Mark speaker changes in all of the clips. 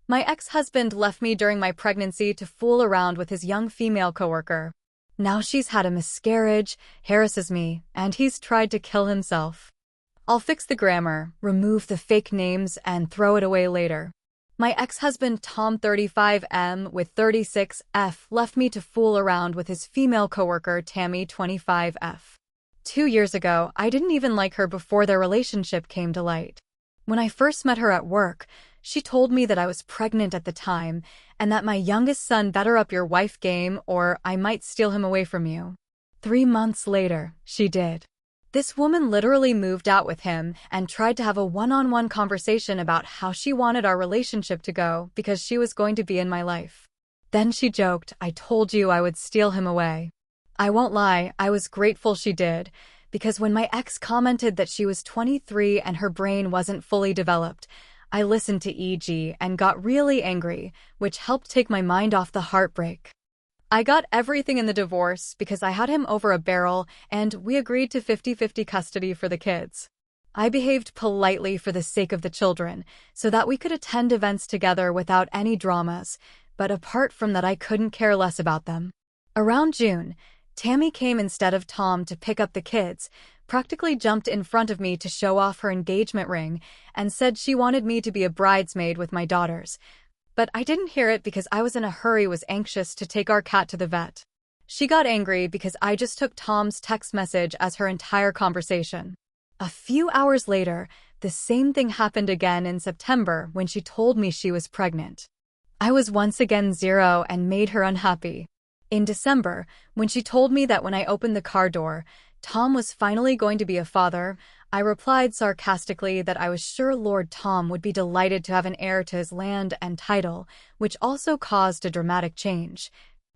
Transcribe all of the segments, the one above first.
Speaker 1: My ex-husband left me during my pregnancy to fool around with his young female coworker. Now she's had a miscarriage, harasses me, and he's tried to kill himself. I'll fix the grammar, remove the fake names, and throw it away later. My ex-husband Tom 35M with 36F left me to fool around with his female coworker Tammy 25F. 2 years ago, I didn't even like her before their relationship came to light. When I first met her at work, she told me that I was pregnant at the time and that my youngest son better up your wife game or I might steal him away from you. 3 months later, she did. This woman literally moved out with him and tried to have a one-on-one conversation about how she wanted our relationship to go because she was going to be in my life. Then she joked, "I told you I would steal him away." I won't lie, I was grateful she did, because when my ex commented that she was 23 and her brain wasn't fully developed, I listened to EG and got really angry, which helped take my mind off the heartbreak. I got everything in the divorce because I had him over a barrel and we agreed to 50-50 custody for the kids. I behaved politely for the sake of the children so that we could attend events together without any dramas, but apart from that I couldn't care less about them. Around June, Tammy came instead of Tom to pick up the kids, practically jumped in front of me to show off her engagement ring, and said she wanted me to be a bridesmaid with my daughters. But I didn't hear it because I was in a hurry, was anxious to take our cat to the vet. She got angry because I just took Tom's text message as her entire conversation. A few hours later, the same thing happened again in September when she told me she was pregnant. I was once again zero and made her unhappy. In December, when she told me that when I opened the car door, Tom was finally going to be a father, I replied sarcastically that I was sure Lord Tom would be delighted to have an heir to his land and title, which also caused a dramatic change.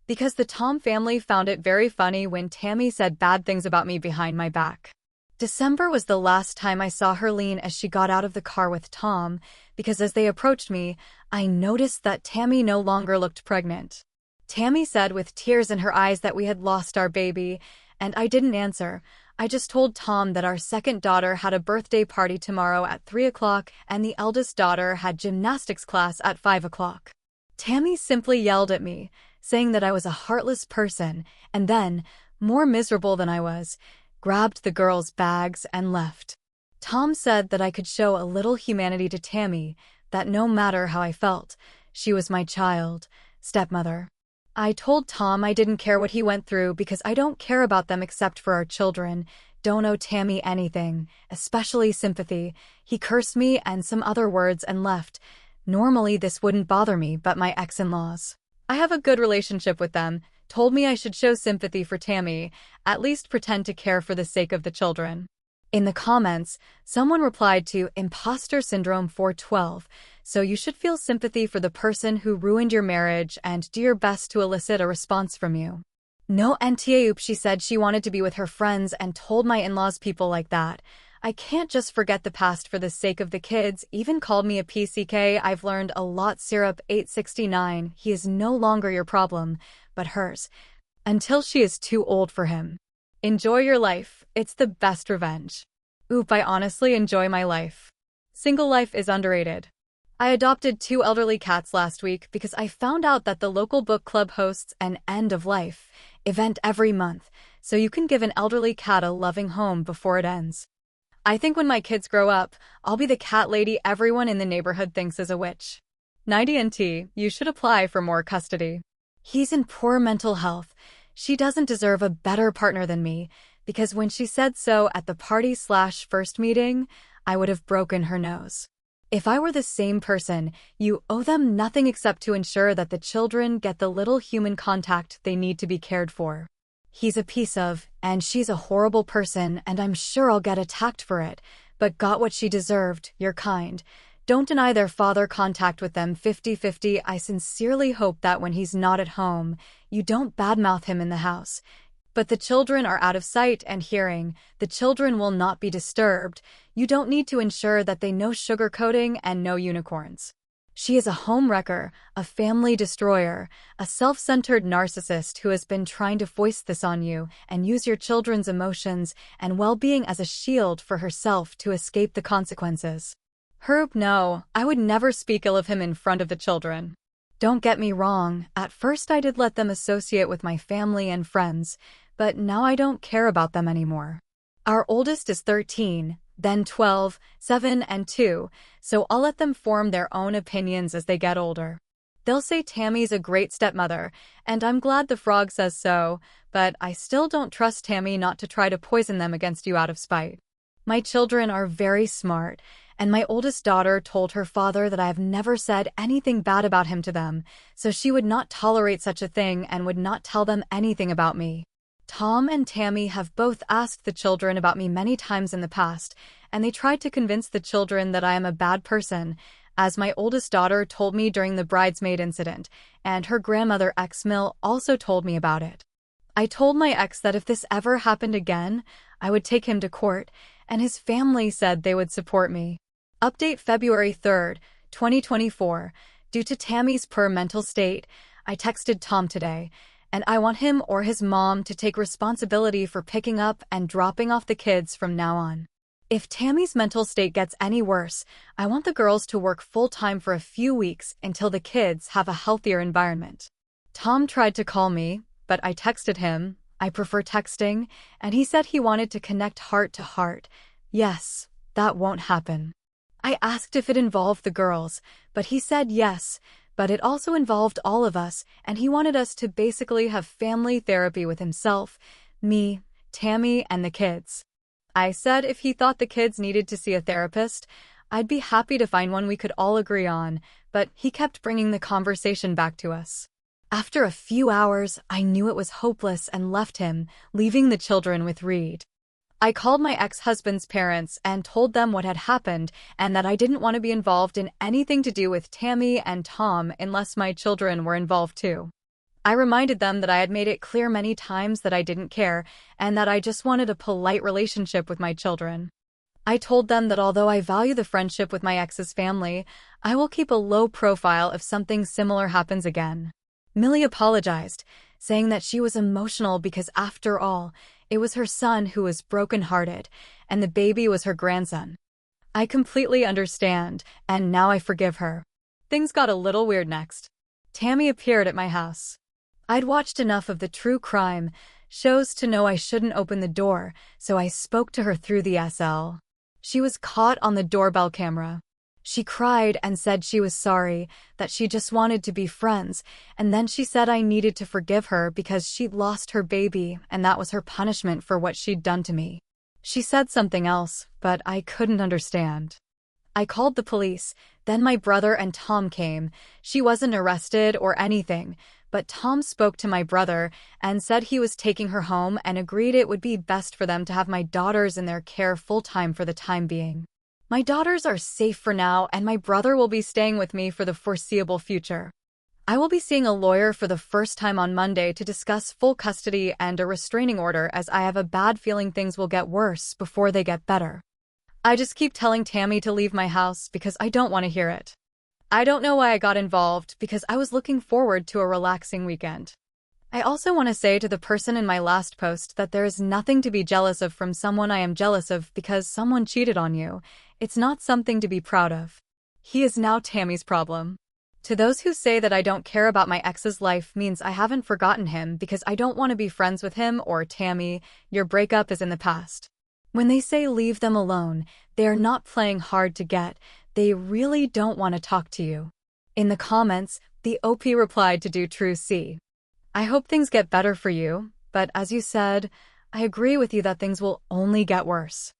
Speaker 1: Because the Tom family found it very funny when Tammy said bad things about me behind my back. December was the last time I saw her lean as she got out of the car with Tom, because as they approached me, I noticed that Tammy no longer looked pregnant. Tammy said with tears in her eyes that we had lost our baby, and I didn't answer. I just told Tom that our second daughter had a birthday party tomorrow at 3 o'clock and the eldest daughter had gymnastics class at 5 o'clock. Tammy simply yelled at me, saying that I was a heartless person, and then, more miserable than I was, grabbed the girls' bags and left. Tom said that I could show a little humanity to Tammy, that no matter how I felt, she was my child, stepmother. I told Tom I didn't care what he went through because I don't care about them except for our children, don't owe Tammy anything, especially sympathy. He cursed me and some other words and left. Normally this wouldn't bother me, but my ex-in-laws. I have a good relationship with them, told me I should show sympathy for Tammy, at least pretend to care for the sake of the children. In the comments, someone replied to Imposter Syndrome 412, so you should feel sympathy for the person who ruined your marriage and do your best to elicit a response from you. No ntaoop, she said she wanted to be with her friends and told my in-laws people like that. I can't just forget the past for the sake of the kids, even called me a PCK. I've learned a lot. Syrup 869, he is no longer your problem, but hers. Until she is too old for him. Enjoy your life, it's the best revenge. Oop, I honestly enjoy my life. Single life is underrated. I adopted 2 elderly cats last week because I found out that the local book club hosts an end-of-life event every month, so you can give an elderly cat a loving home before it ends. I think when my kids grow up, I'll be the cat lady everyone in the neighborhood thinks is a witch. 90NT, you should apply for more custody. He's in poor mental health. She doesn't deserve a better partner than me, because when she said so at the party/first meeting, I would have broken her nose. If I were the same person, you owe them nothing except to ensure that the children get the little human contact they need to be cared for. He's a piece of, and she's a horrible person, and I'm sure I'll get attacked for it, but got what she deserved. You're kind. Don't deny their father contact with them 50-50. I sincerely hope that when he's not at home, you don't badmouth him in the house. But the children are out of sight and hearing. The children will not be disturbed. You don't need to ensure that they know sugarcoating and no unicorns. She is a home wrecker, a family destroyer, a self-centered narcissist who has been trying to foist this on you and use your children's emotions and well-being as a shield for herself to escape the consequences. Herb, no, I would never speak ill of him in front of the children. Don't get me wrong, at first I did let them associate with my family and friends, but now I don't care about them anymore. Our oldest is 13, then 12, 7, and 2, so I'll let them form their own opinions as they get older. They'll say Tammy's a great stepmother, and I'm glad the frog says so, but I still don't trust Tammy not to try to poison them against you out of spite. My children are very smart, and my oldest daughter told her father that I have never said anything bad about him to them, so she would not tolerate such a thing and would not tell them anything about me. Tom and Tammy have both asked the children about me many times in the past, and they tried to convince the children that I am a bad person, as my oldest daughter told me during the bridesmaid incident, and her grandmother ex-Mill also told me about it. I told my ex that if this ever happened again, I would take him to court, and his family said they would support me. Update February 3rd, 2024. Due to Tammy's poor mental state, I texted Tom today, and I want him or his mom to take responsibility for picking up and dropping off the kids from now on. If Tammy's mental state gets any worse, I want the girls to work full-time for a few weeks until the kids have a healthier environment. Tom tried to call me, but I texted him. I prefer texting, and he said he wanted to connect heart to heart. Yes, that won't happen. I asked if it involved the girls, but he said yes, but it also involved all of us, and he wanted us to basically have family therapy with himself, me, Tammy, and the kids. I said if he thought the kids needed to see a therapist, I'd be happy to find one we could all agree on, but he kept bringing the conversation back to us. After a few hours, I knew it was hopeless and left him, leaving the children with Reed. I called my ex-husband's parents and told them what had happened and that I didn't want to be involved in anything to do with Tammy and Tom unless my children were involved too. I reminded them that I had made it clear many times that I didn't care and that I just wanted a polite relationship with my children. I told them that although I value the friendship with my ex's family, I will keep a low profile if something similar happens again. Millie apologized, saying that she was emotional because after all, it was her son who was broken-hearted, and the baby was her grandson. I completely understand, and now I forgive her. Things got a little weird next. Tammy appeared at my house. I'd watched enough of the true crime shows to know I shouldn't open the door, so I spoke to her through the SL. She was caught on the doorbell camera. She cried and said she was sorry, that she just wanted to be friends, and then she said I needed to forgive her because she'd lost her baby and that was her punishment for what she'd done to me. She said something else, but I couldn't understand. I called the police, then my brother and Tom came. She wasn't arrested or anything, but Tom spoke to my brother and said he was taking her home and agreed it would be best for them to have my daughters in their care full-time for the time being. My daughters are safe for now, and my brother will be staying with me for the foreseeable future. I will be seeing a lawyer for the first time on Monday to discuss full custody and a restraining order as I have a bad feeling things will get worse before they get better. I just keep telling Tammy to leave my house because I don't want to hear it. I don't know why I got involved because I was looking forward to a relaxing weekend. I also want to say to the person in my last post that there is nothing to be jealous of from someone I am jealous of because someone cheated on you. It's not something to be proud of. He is now Tammy's problem. To those who say that I don't care about my ex's life means I haven't forgotten him because I don't want to be friends with him or Tammy, your breakup is in the past. When they say leave them alone, they are not playing hard to get, they really don't want to talk to you. In the comments, the OP replied to do true C. I hope things get better for you, but as you said, I agree with you that things will only get worse.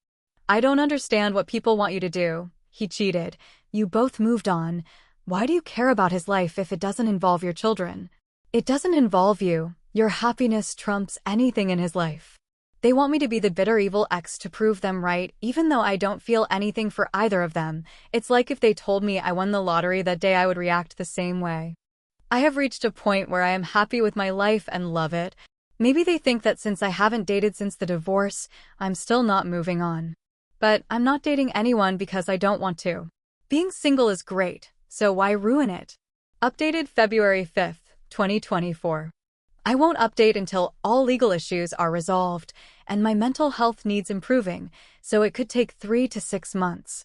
Speaker 1: I don't understand what people want you to do. He cheated. You both moved on. Why do you care about his life if it doesn't involve your children? It doesn't involve you. Your happiness trumps anything in his life. They want me to be the bitter evil ex to prove them right, even though I don't feel anything for either of them. It's like if they told me I won the lottery that day, I would react the same way. I have reached a point where I am happy with my life and love it. Maybe they think that since I haven't dated since the divorce, I'm still not moving on. But I'm not dating anyone because I don't want to. Being single is great, so why ruin it? Updated February 5th, 2024. I won't update until all legal issues are resolved, and my mental health needs improving, so it could take 3 to 6 months.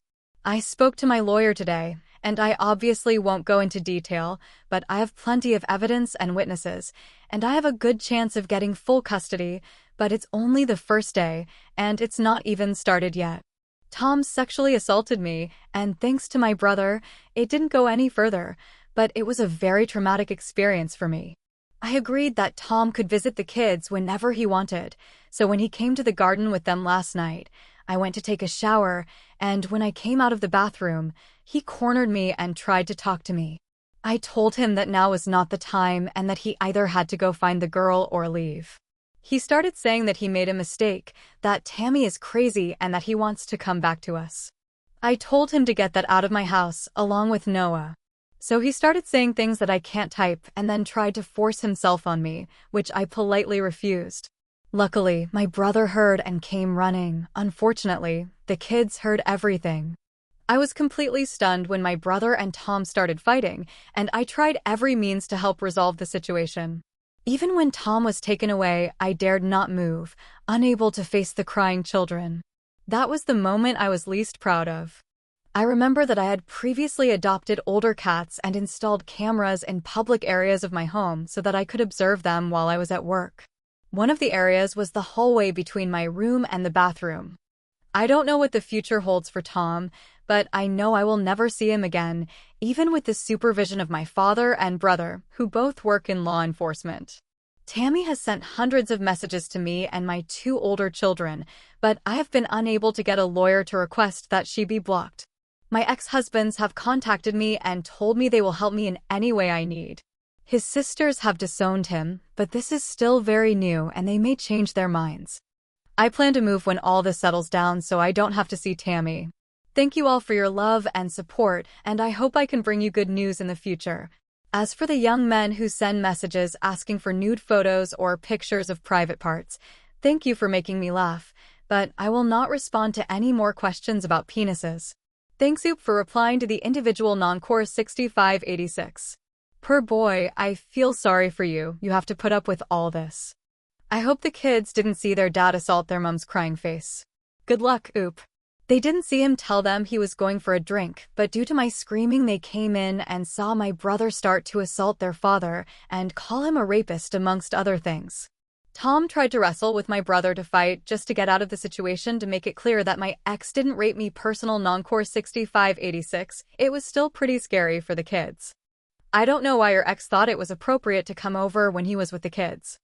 Speaker 1: I spoke to my lawyer today, and I obviously won't go into detail, but I have plenty of evidence and witnesses, and I have a good chance of getting full custody, but it's only the first day, and it's not even started yet. Tom sexually assaulted me, and thanks to my brother, it didn't go any further, but it was a very traumatic experience for me. I agreed that Tom could visit the kids whenever he wanted, so when he came to the garden with them last night, I went to take a shower, and when I came out of the bathroom, he cornered me and tried to talk to me. I told him that now was not the time and that he either had to go find the girl or leave. He started saying that he made a mistake, that Tammy is crazy and that he wants to come back to us. I told him to get that out of my house, along with Noah. So he started saying things that I can't type and then tried to force himself on me, which I politely refused. Luckily, my brother heard and came running. Unfortunately, the kids heard everything. I was completely stunned when my brother and Tom started fighting, and I tried every means to help resolve the situation. Even when Tom was taken away, I dared not move, unable to face the crying children. That was the moment I was least proud of. I remember that I had previously adopted older cats and installed cameras in public areas of my home so that I could observe them while I was at work. One of the areas was the hallway between my room and the bathroom. I don't know what the future holds for Tom, but I know I will never see him again, even with the supervision of my father and brother, who both work in law enforcement. Tammy has sent hundreds of messages to me and my 2 older children, but I have been unable to get a lawyer to request that she be blocked. My ex-husbands have contacted me and told me they will help me in any way I need. His sisters have disowned him, but this is still very new and they may change their minds. I plan to move when all this settles down so I don't have to see Tammy. Thank you all for your love and support, and I hope I can bring you good news in the future. As for the young men who send messages asking for nude photos or pictures of private parts, thank you for making me laugh, but I will not respond to any more questions about penises. Thanks Oop for replying to the individual non-core 6586. Per boy, I feel sorry for you, you have to put up with all this. I hope the kids didn't see their dad assault their mom's crying face. Good luck, Oop. They didn't see him tell them he was going for a drink, but due to my screaming they came in and saw my brother start to assault their father and call him a rapist amongst other things. Tom tried to wrestle with my brother to fight just to get out of the situation to make it clear that my ex didn't rape me. Personal non-core 6586, it was still pretty scary for the kids. I don't know why your ex thought it was appropriate to come over when he was with the kids.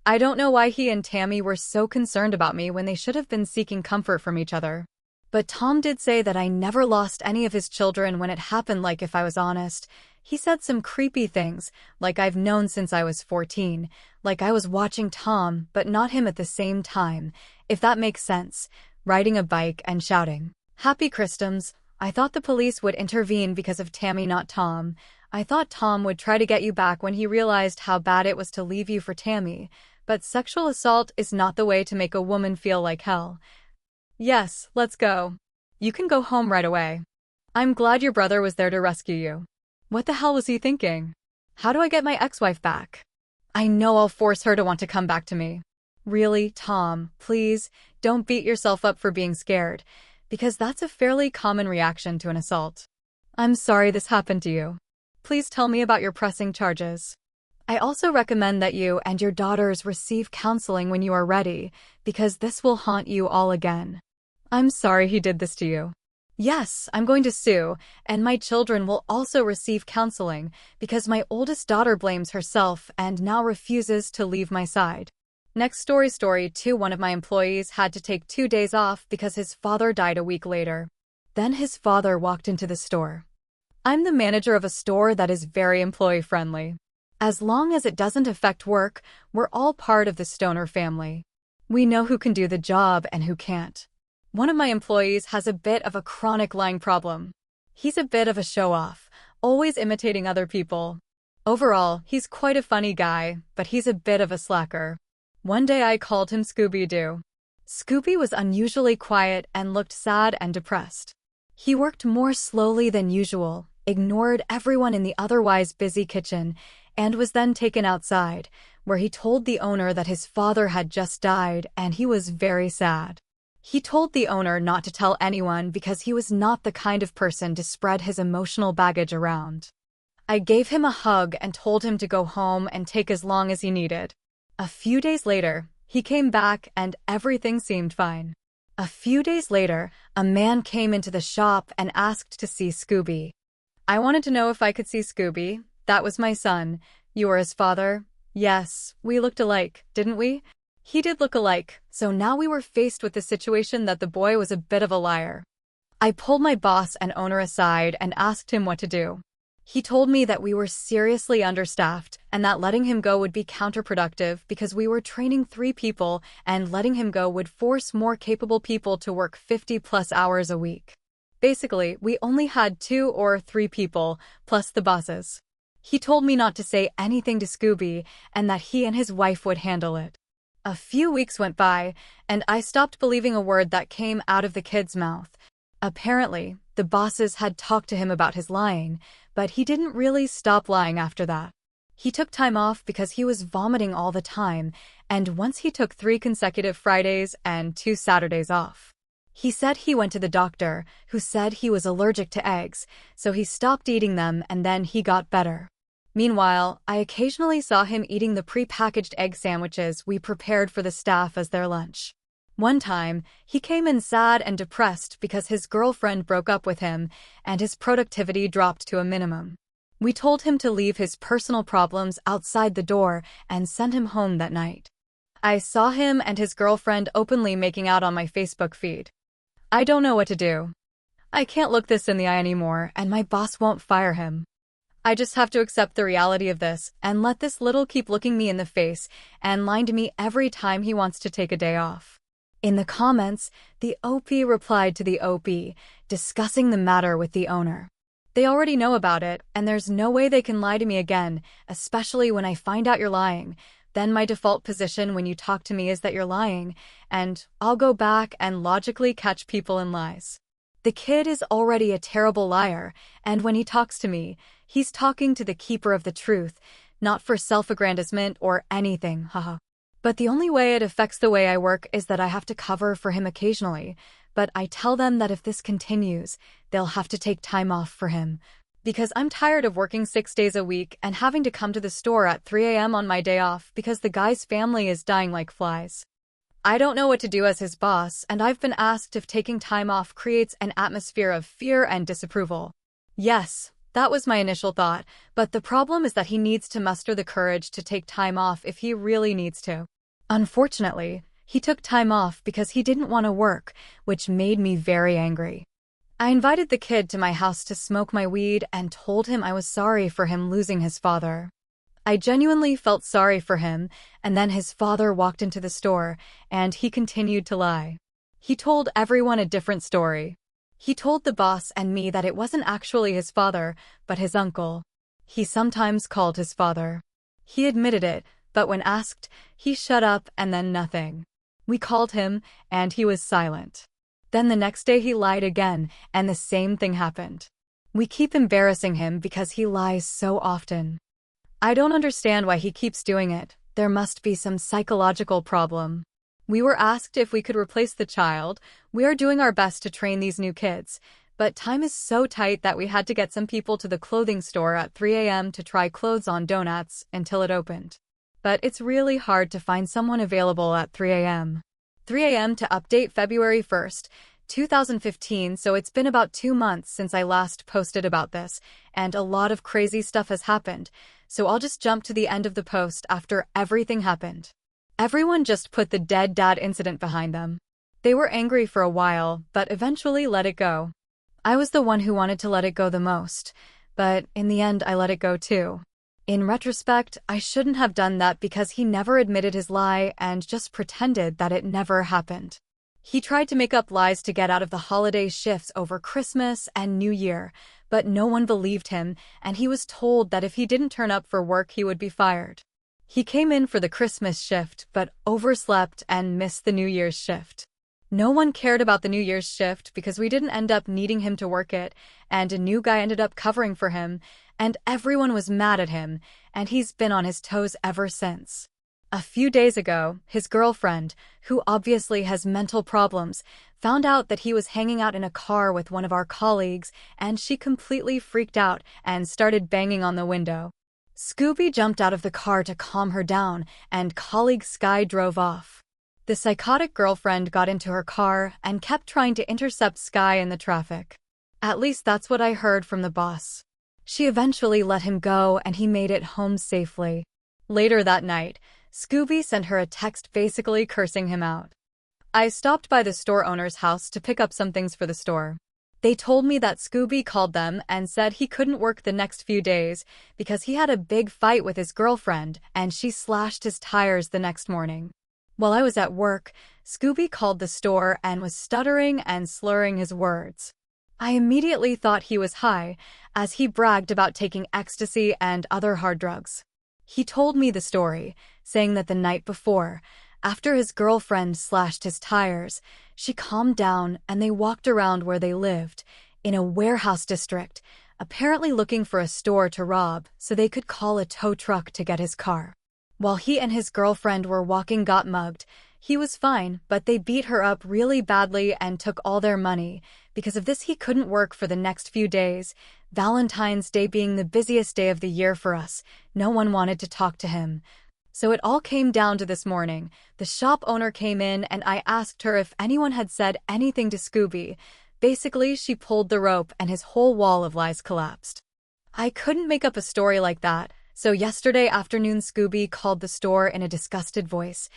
Speaker 1: I don't know why he and Tammy were so concerned about me when they should have been seeking comfort from each other. But Tom did say that I never lost any of his children when it happened. Like, if I was honest, he said some creepy things, like I've known since I was 14, like I was watching Tom but not him at the same time, if that makes sense, riding a bike and shouting, "Happy Christmas." I thought the police would intervene because of Tammy, not Tom. I thought Tom would try to get you back when he realized how bad it was to leave you for Tammy, but sexual assault is not the way to make a woman feel like hell. Yes, let's go. You can go home right away. I'm glad your brother was there to rescue you. What the hell was he thinking? How do I get my ex-wife back? I know I'll force her to want to come back to me. Really, Tom, please, don't beat yourself up for being scared, because that's a fairly common reaction to an assault. I'm sorry this happened to you. Please tell me about your pressing charges. I also recommend that you and your daughters receive counseling when you are ready, because this will haunt you all again. I'm sorry he did this to you. Yes, I'm going to sue, and my children will also receive counseling, because my oldest daughter blames herself and now refuses to leave my side. Next story 2. One of my employees had to take 2 days off because his father died a week later. Then his father walked into the store. I'm the manager of a store that is very employee-friendly. As long as it doesn't affect work, we're all part of the Stoner family. We know who can do the job and who can't. One of my employees has a bit of a chronic lying problem. He's a bit of a show-off, always imitating other people. Overall, he's quite a funny guy, but he's a bit of a slacker. One day I called him Scooby-Doo. Scooby was unusually quiet and looked sad and depressed. He worked more slowly than usual, ignored everyone in the otherwise busy kitchen, and was then taken outside, where he told the owner that his father had just died and he was very sad. He told the owner not to tell anyone because he was not the kind of person to spread his emotional baggage around. I gave him a hug and told him to go home and take as long as he needed. A few days later, he came back and everything seemed fine. A few days later, a man came into the shop and asked to see Scooby. I wanted to know if I could see Scooby. That was my son. You were his father? Yes, we looked alike, didn't we? He did look alike, so now we were faced with the situation that the boy was a bit of a liar. I pulled my boss and owner aside and asked him what to do. He told me that we were seriously understaffed and that letting him go would be counterproductive because we were training 3 people and letting him go would force more capable people to work 50+ hours a week. Basically, we only had 2 or 3 people, plus the bosses. He told me not to say anything to Scooby and that he and his wife would handle it. A few weeks went by, and I stopped believing a word that came out of the kid's mouth. Apparently, the bosses had talked to him about his lying, but he didn't really stop lying after that. He took time off because he was vomiting all the time, and once he took 3 consecutive Fridays and 2 Saturdays off. He said he went to the doctor, who said he was allergic to eggs, so he stopped eating them and then he got better. Meanwhile, I occasionally saw him eating the pre-packaged egg sandwiches we prepared for the staff as their lunch. One time, he came in sad and depressed because his girlfriend broke up with him and his productivity dropped to a minimum. We told him to leave his personal problems outside the door and send him home that night. I saw him and his girlfriend openly making out on my Facebook feed. I don't know what to do. I can't look this in the eye anymore, and my boss won't fire him. I just have to accept the reality of this and let this little keep looking me in the face and lying to me every time he wants to take a day off. In the comments, the OP replied to the OP, discussing the matter with the owner. They already know about it, and there's no way they can lie to me again, especially when I find out you're lying. Then my default position when you talk to me is that you're lying, and I'll go back and logically catch people in lies. The kid is already a terrible liar, and when he talks to me, he's talking to the keeper of the truth, not for self-aggrandizement or anything, haha. But the only way it affects the way I work is that I have to cover for him occasionally, but I tell them that if this continues, they'll have to take time off for him. Because I'm tired of working 6 days a week and having to come to the store at 3 a.m. on my day off because the guy's family is dying like flies. I don't know what to do as his boss, and I've been asked if taking time off creates an atmosphere of fear and disapproval. Yes, that was my initial thought, but the problem is that he needs to muster the courage to take time off if he really needs to. Unfortunately, he took time off because he didn't want to work, which made me very angry. I invited the kid to my house to smoke my weed and told him I was sorry for him losing his father. I genuinely felt sorry for him, and then his father walked into the store, and he continued to lie. He told everyone a different story. He told the boss and me that it wasn't actually his father, but his uncle. He sometimes called his father. He admitted it, but when asked, he shut up and then nothing. We called him, and he was silent. Then the next day he lied again, and the same thing happened. We keep embarrassing him because he lies so often. I don't understand why he keeps doing it. There must be some psychological problem. We were asked if we could replace the child. We are doing our best to train these new kids, but time is so tight that we had to get some people to the clothing store at 3 a.m. to try clothes on donuts until it opened. But it's really hard to find someone available at 3 a.m. 3 a.m. to update February 1st, 2015, so it's been about 2 months since I last posted about this, and a lot of crazy stuff has happened, so I'll just jump to the end of the post after everything happened. Everyone just put the dead dad incident behind them. They were angry for a while, but eventually let it go. I was the one who wanted to let it go the most, but in the end I let it go too. In retrospect, I shouldn't have done that because he never admitted his lie and just pretended that it never happened. He tried to make up lies to get out of the holiday shifts over Christmas and New Year, but no one believed him, and he was told that if he didn't turn up for work he would be fired. He came in for the Christmas shift but overslept and missed the New Year's shift. No one cared about the New Year's shift because we didn't end up needing him to work it, and a new guy ended up covering for him, and everyone was mad at him, and he's been on his toes ever since. A few days ago, his girlfriend, who obviously has mental problems, found out that he was hanging out in a car with one of our colleagues, and she completely freaked out and started banging on the window. Scooby jumped out of the car to calm her down, and colleague Sky drove off. The psychotic girlfriend got into her car and kept trying to intercept Sky in the traffic. At least that's what I heard from the boss. She eventually let him go and he made it home safely. Later that night, Scooby sent her a text basically cursing him out. I stopped by the store owner's house to pick up some things for the store. They told me that Scooby called them and said he couldn't work the next few days because he had a big fight with his girlfriend and she slashed his tires the next morning. While I was at work, Scooby called the store and was stuttering and slurring his words. I immediately thought he was high, as he bragged about taking ecstasy and other hard drugs. He told me the story, saying that the night before, after his girlfriend slashed his tires, she calmed down and they walked around where they lived, in a warehouse district, apparently looking for a store to rob so they could call a tow truck to get his car. While he and his girlfriend were walking got mugged. He was fine, but they beat her up really badly and took all their money. Because of this, he couldn't work for the next few days. Valentine's Day being the busiest day of the year for us, no one wanted to talk to him. So it all came down to this morning. The shop owner came in and I asked her if anyone had said anything to Scooby. Basically, she pulled the rope and his whole wall of lies collapsed. I couldn't make up a story like that. So yesterday afternoon, Scooby called the store in a disgusting voice,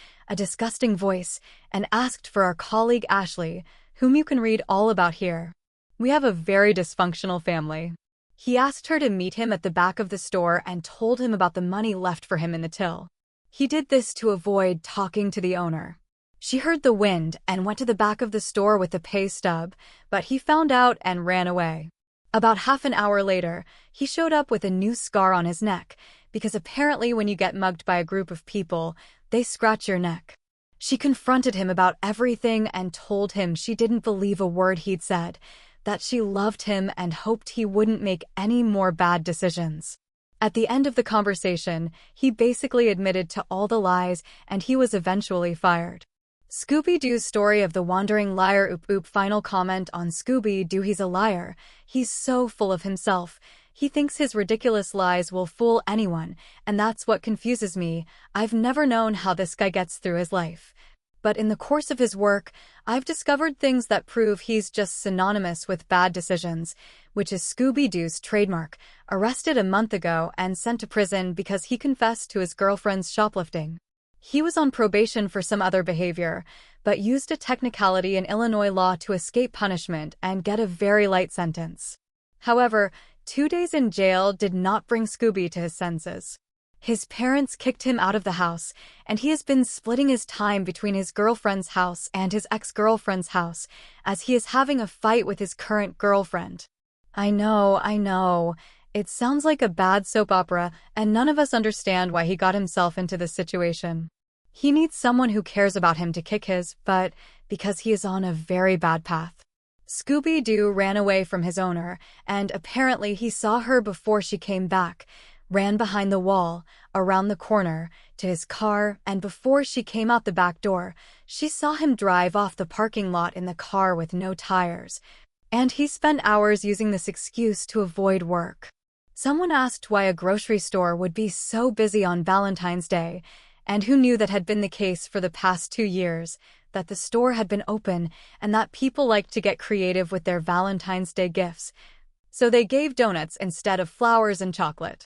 Speaker 1: and asked for our colleague Ashley, whom you can read all about here. We have a very dysfunctional family. He asked her to meet him at the back of the store and told him about the money left for him in the till. He did this to avoid talking to the owner. She heard the wind and went to the back of the store with the pay stub, but he found out and ran away. About half an hour later, he showed up with a new scar on his neck, because apparently when you get mugged by a group of people, they scratch your neck. She confronted him about everything and told him she didn't believe a word he'd said, that she loved him and hoped he wouldn't make any more bad decisions. At the end of the conversation, he basically admitted to all the lies and he was eventually fired. Scooby-Doo's story of the wandering liar. Final comment on Scooby-Doo: he's a liar. He's so full of himself. He thinks his ridiculous lies will fool anyone, and that's what confuses me. I've never known how this guy gets through his life. But in the course of his work, I've discovered things that prove he's just synonymous with bad decisions, which is Scooby-Doo's trademark, arrested a month ago and sent to prison because he confessed to his girlfriend's shoplifting. He was on probation for some other behavior, but used a technicality in Illinois law to escape punishment and get a very light sentence. However, 2 days in jail did not bring Scooby to his senses. His parents kicked him out of the house, and he has been splitting his time between his girlfriend's house and his ex-girlfriend's house, as he is having a fight with his current girlfriend. I know. It sounds like a bad soap opera, and none of us understand why he got himself into this situation. He needs someone who cares about him to kick his butt, because he is on a very bad path. Scooby-Doo ran away from his owner, and apparently he saw her before she came back, ran behind the wall, around the corner, to his car, and before she came out the back door, she saw him drive off the parking lot in the car with no tires. And he spent hours using this excuse to avoid work. Someone asked why a grocery store would be so busy on Valentine's Day, and who knew that had been the case for the past 2 years, that the store had been open and that people liked to get creative with their Valentine's Day gifts. So they gave donuts instead of flowers and chocolate.